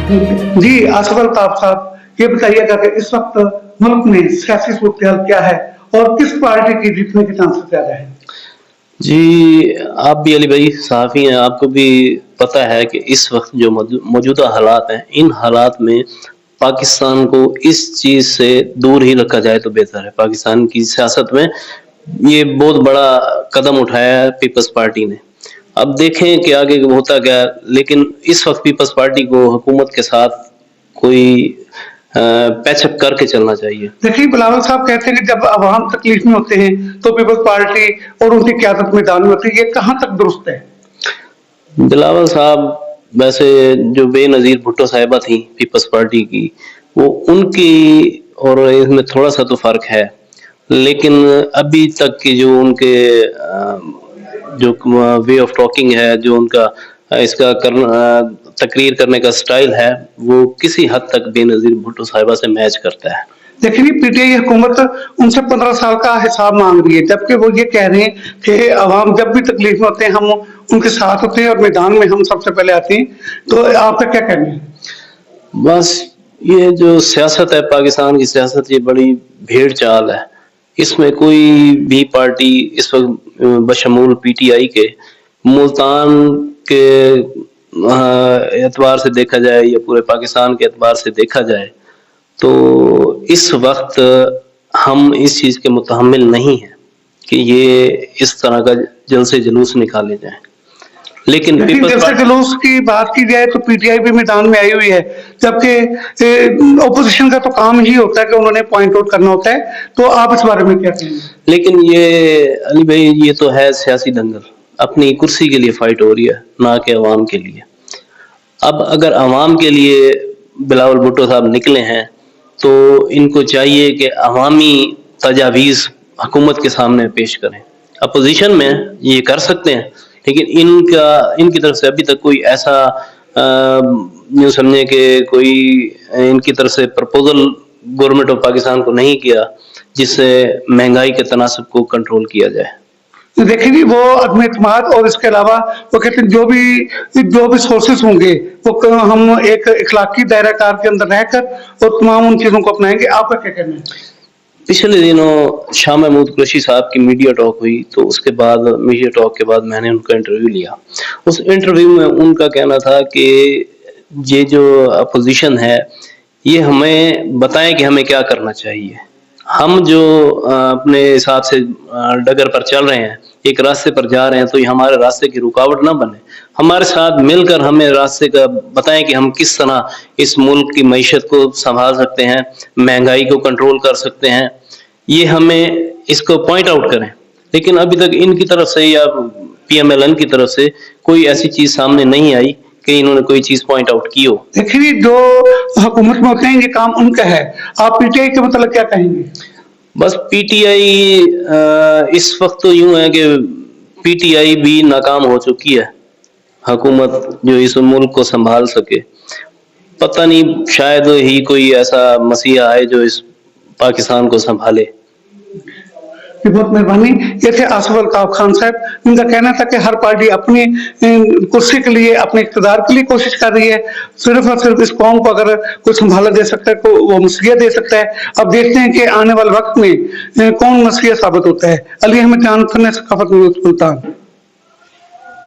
जी आसफ अल्ताफ साहब, ये बताइएगा कि इस वक्त मुल्क में सियासी सूरत क्या है और किस पार्टी की जीतने के चांसेस ज्यादा है? जी, आप भी अली भाई सहाफ़ी हैं, आपको भी पता है कि इस वक्त जो मौजूदा हालात हैं, इन हालात में पाकिस्तान को इस चीज़ से दूर ही रखा जाए तो बेहतर है। पाकिस्तान की सियासत में ये बहुत बड़ा कदम उठाया है पीपल्स पार्टी ने। अब देखें कि आगे होता क्या है, लेकिन इस वक्त पीपल्स पार्टी को हुकूमत के साथ कोई पैचअप करके चलना चाहिए। देखिए बिलावल साहब कहते हैं कि जब अवाम तकलीफ में होते हैं तो पीपल्स पार्टी और उनकी क्यादत मैदान में होती है, ये कहाँ तक दुरुस्त है? बिलावल साहब, वैसे जो बेनज़ीर भुट्टो साहिबा थी पीपल्स पार्टी की, वो उनकी और इसमें थोड़ा सा तो फ़र्क है, लेकिन अभी तक की जो उनके जो वे ऑफ टॉकिंग है, जो उनका इसका तकरीर करने का स्टाइल है, वो किसी हद तक बेनज़ीर भुट्टो साहिबा से मैच करता है। देखिए पीटीआई हुकूमत उनसे 15 साल का हिसाब मांग रही है, जबकि वो ये कह रहे हैं कि अवाम जब भी तकलीफ में होते हैं हम उनके साथ होते हैं और मैदान में हम सबसे पहले आते हैं। तो आपका क्या कहना है? बस ये जो सियासत है, पाकिस्तान की सियासत, ये बड़ी भेड़ चाल है। इसमें कोई भी पार्टी इस वक्त बशमूल पीटीआई के मुल्तान के एतबार से देखा जाए या पूरे पाकिस्तान के एतबार से देखा जाए तो इस वक्त हम इस चीज़ के मुतहम्मिल नहीं हैं कि ये इस तरह का जलसे जुलूस निकाले जाएं। लेकिन जैसे जुलूस की बात की जाए तो पीटीआई भी मैदान में आई हुई है, जबकि ओपोजिशन का तो काम ही होता है कि उन्होंने पॉइंट आउट करना होता है। तो आप इस बारे में क्या कहेंगे? लेकिन ये अली भाई, ये तो है सियासी दंगल, अपनी कुर्सी के लिए फाइट हो रही है, ना कि अवाम के लिए। अब अगर अवाम के लिए बिलावल भुट्टो साहब निकले हैं तो इनको चाहिए कि अवामी तजावीज़ हुकूमत के सामने पेश करें। अपोजिशन में ये कर सकते हैं, लेकिन इनकी तरफ से अभी तक कोई ऐसा यूँ समझे कि कोई इनकी तरफ से प्रपोजल गवर्नमेंट ऑफ पाकिस्तान को नहीं किया जिससे महंगाई के तनासब को कंट्रोल किया जाए। देखिए जी, वो अदम एतमाद और इसके अलावा वो कहते हैं जो भी सोर्सेस होंगे वो हम एक इखलाकी दायरा कार के अंदर रहकर और तमाम उन चीजों को अपनाएंगे। आपका क्या कहना है? पिछले दिनों शाह महमूद कुरैशी साहब की मीडिया टॉक हुई, तो उसके बाद मीडिया टॉक के बाद मैंने उनका इंटरव्यू लिया। उस इंटरव्यू में उनका कहना था कि ये जो अपोजिशन है ये हमें बताएं कि हमें क्या करना चाहिए। हम जो अपने हिसाब से डगर पर चल रहे हैं, एक रास्ते पर जा रहे हैं, तो ये हमारे रास्ते की रुकावट ना बने। हमारे साथ मिलकर हमें रास्ते का बताएं कि हम किस तरह इस मुल्क की मईशत को संभाल सकते हैं, महंगाई को कंट्रोल कर सकते हैं, ये हमें इसको पॉइंट आउट करें। लेकिन अभी तक इनकी तरफ से या पीएमएलएन की तरफ से कोई ऐसी चीज सामने नहीं आई कि इन्होंने कोई चीज पॉइंट आउट की हो। देखिए जो हुकूमत में होते हैं ये काम उनका है, आप पीटीआई के मतलब क्या कहेंगे? बस पीटीआई इस वक्त तो यूं है कि पीटीआई भी नाकाम हो चुकी है, हुकूमत जो इस मुल्क को संभाल सके। पता नहीं, शायद ही कोई ऐसा मसीहा आए जो इस पाकिस्तान को संभाले। बहुत मेहरबानी। ये थे आसफ अल्ताफ खान साहब। उनका कहना था कि हर पार्टी अपनी कुर्सी के लिए, अपने इक़्तिदार के लिए कोशिश कर रही है। सिर्फ और सिर्फ इस कौम को अगर कोई संभाला दे सकता है तो वो मसीहा दे सकता है। अब देखते हैं कि आने वाले वक्त में कौन मसीहा साबित होता है। अली अहमद जान, सकाफत न्यूज़, मुल्तान।